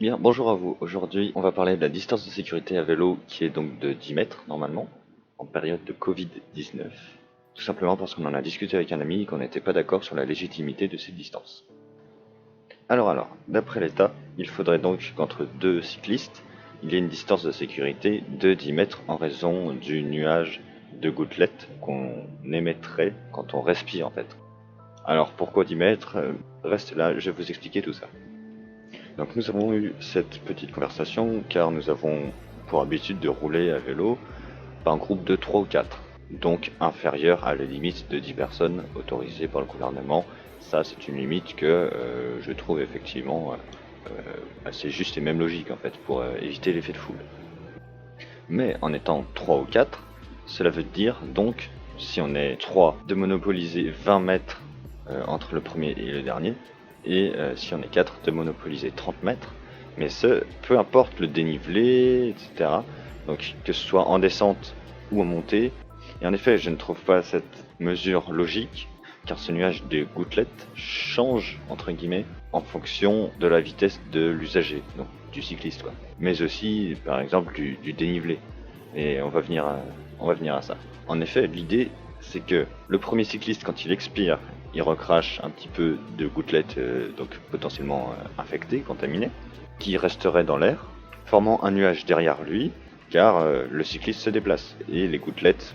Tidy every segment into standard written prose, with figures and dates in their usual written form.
Bien, bonjour à vous. Aujourd'hui, on va parler de la distance de sécurité à vélo qui est donc de 10 mètres normalement, en période de Covid-19. Tout simplement parce qu'on en a discuté avec un ami et qu'on n'était pas d'accord sur la légitimité de cette distance. Alors, d'après l'État, il faudrait donc qu'entre deux cyclistes, il y ait une distance de sécurité de 10 mètres en raison du nuage de gouttelettes qu'on émettrait quand on respire en fait. Alors pourquoi 10 mètres? Reste là, je vais vous expliquer tout ça. Donc nous avons eu cette petite conversation car nous avons pour habitude de rouler à vélo par un groupe de 3 ou 4, donc inférieur à la limite de 10 personnes autorisées par le gouvernement. Ça c'est une limite que je trouve effectivement assez juste et même logique en fait pour éviter l'effet de foule. Mais en étant 3 ou 4, cela veut dire donc si on est 3 de monopoliser 20 mètres entre le premier et le dernier, et si on est 4 de monopoliser 30 mètres, mais ce, peu importe le dénivelé, etc. Donc que ce soit en descente ou en montée, et en effet je ne trouve pas cette mesure logique, car ce nuage de gouttelettes change, entre guillemets, en fonction de la vitesse de l'usager, donc du cycliste quoi. Mais aussi par exemple du dénivelé, et on va venir à ça. En effet, l'idée c'est que le premier cycliste quand il expire, il recrache un petit peu de gouttelettes, donc potentiellement infectées, contaminées, qui resteraient dans l'air, formant un nuage derrière lui, car le cycliste se déplace, et les gouttelettes,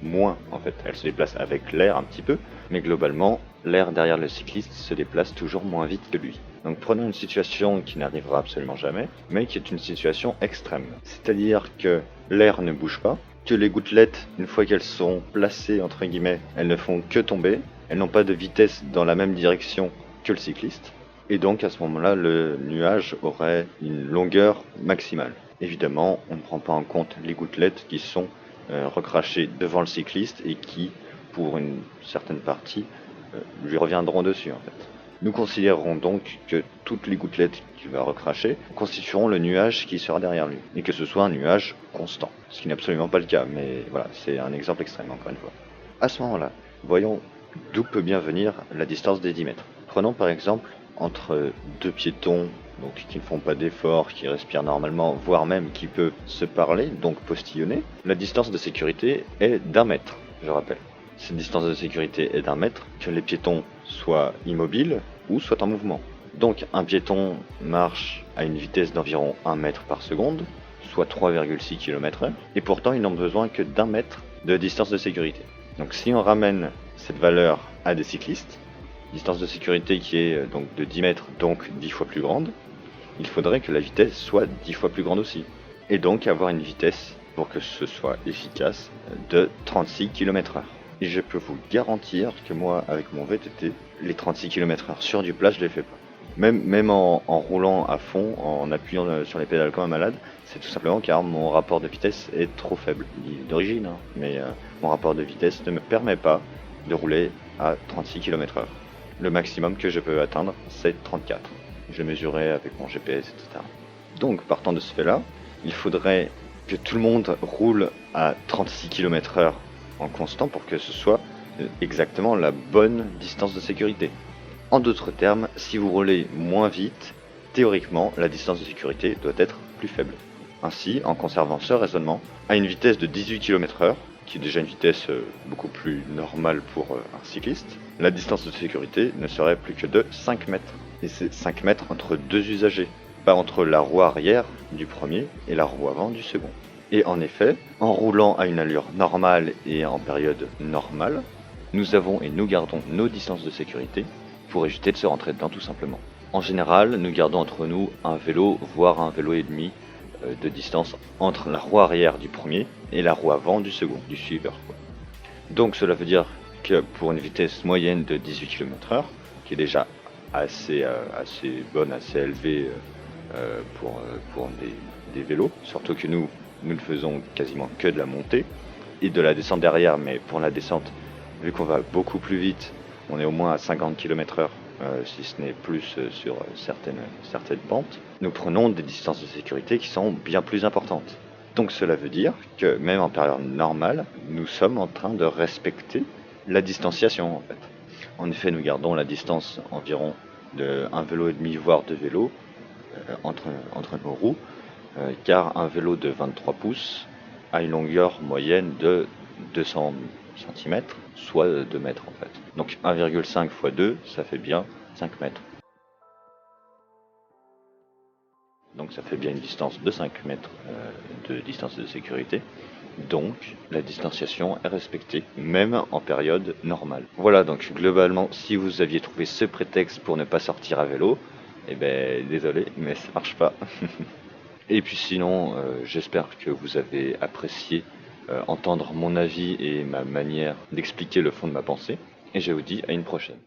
moins en fait, elles se déplacent avec l'air un petit peu, mais globalement, l'air derrière le cycliste se déplace toujours moins vite que lui. Donc prenons une situation qui n'arrivera absolument jamais, mais qui est une situation extrême. C'est-à-dire que l'air ne bouge pas, que les gouttelettes, une fois qu'elles sont placées, entre guillemets, elles ne font que tomber, elles n'ont pas de vitesse dans la même direction que le cycliste, et donc à ce moment-là, le nuage aurait une longueur maximale. Évidemment, on ne prend pas en compte les gouttelettes qui sont recrachées devant le cycliste et qui, pour une certaine partie, lui reviendront dessus en fait. Nous considérerons donc que toutes les gouttelettes qu'il va recracher constitueront le nuage qui sera derrière lui, et que ce soit un nuage constant, ce qui n'est absolument pas le cas, mais voilà, c'est un exemple extrême encore une fois. À ce moment-là, voyons d'où peut bien venir la distance des 10 mètres. Prenons par exemple entre deux piétons donc qui ne font pas d'efforts, qui respirent normalement, voire même qui peuvent se parler, donc postillonner, la distance de sécurité est d'1 mètre, je rappelle. Cette distance de sécurité est d'1 mètre, que les piétons soient immobiles ou soient en mouvement. Donc un piéton marche à une vitesse d'environ 1 mètre par seconde, soit 3,6 km/h, et pourtant ils n'ont besoin que d'1 mètre de distance de sécurité. Donc si on ramène cette valeur à des cyclistes, distance de sécurité qui est donc de 10 mètres, donc 10 fois plus grande, il faudrait que la vitesse soit 10 fois plus grande aussi. Et donc avoir une vitesse, pour que ce soit efficace, de 36 km/h. Et je peux vous garantir que moi, avec mon VTT, les 36 km/h sur du plat, je les fais pas. Même en roulant à fond, en appuyant sur les pédales comme un malade, c'est tout simplement car mon rapport de vitesse est trop faible. D'origine, hein, mais mon rapport de vitesse ne me permet pas de rouler à 36 km/h. Le maximum que je peux atteindre, c'est 34. Je mesurais avec mon GPS, etc. Donc, partant de ce fait-là, il faudrait que tout le monde roule à 36 km/h en constant pour que ce soit exactement la bonne distance de sécurité. En d'autres termes, si vous roulez moins vite, théoriquement, la distance de sécurité doit être plus faible. Ainsi, en conservant ce raisonnement, à une vitesse de 18 km/h, qui est déjà une vitesse beaucoup plus normale pour un cycliste, la distance de sécurité ne serait plus que de 5 mètres. Et c'est 5 mètres entre deux usagers, pas entre la roue arrière du premier et la roue avant du second. Et en effet, en roulant à une allure normale et en période normale, nous avons et nous gardons nos distances de sécurité pour éviter de se rentrer dedans tout simplement. En général, nous gardons entre nous un vélo, voire un vélo et demi de distance entre la roue arrière du premier et la roue avant du second, du suiveur. Donc cela veut dire que pour une vitesse moyenne de 18 km/h, qui est déjà assez bonne, assez élevée pour des vélos, surtout que nous ne faisons quasiment que de la montée et de la descente derrière, mais pour la descente, vu qu'on va beaucoup plus vite, on est au moins à 50 km/h, si ce n'est plus sur certaines pentes, nous prenons des distances de sécurité qui sont bien plus importantes. Donc cela veut dire que même en période normale, nous sommes en train de respecter la distanciation en fait. En effet, nous gardons la distance environ de un vélo et demi, voire deux vélos, entre nos roues, car un vélo de 23 pouces a une longueur moyenne de 200 cm, soit 2 mètres en fait. Donc 1,5 x 2, ça fait bien 5 mètres. Donc ça fait bien une distance de 5 mètres de distance de sécurité. Donc la distanciation est respectée, même en période normale. Voilà, donc globalement, si vous aviez trouvé ce prétexte pour ne pas sortir à vélo, eh ben désolé, mais ça marche pas. Et puis sinon, j'espère que vous avez apprécié entendre mon avis et ma manière d'expliquer le fond de ma pensée. Et je vous dis à une prochaine.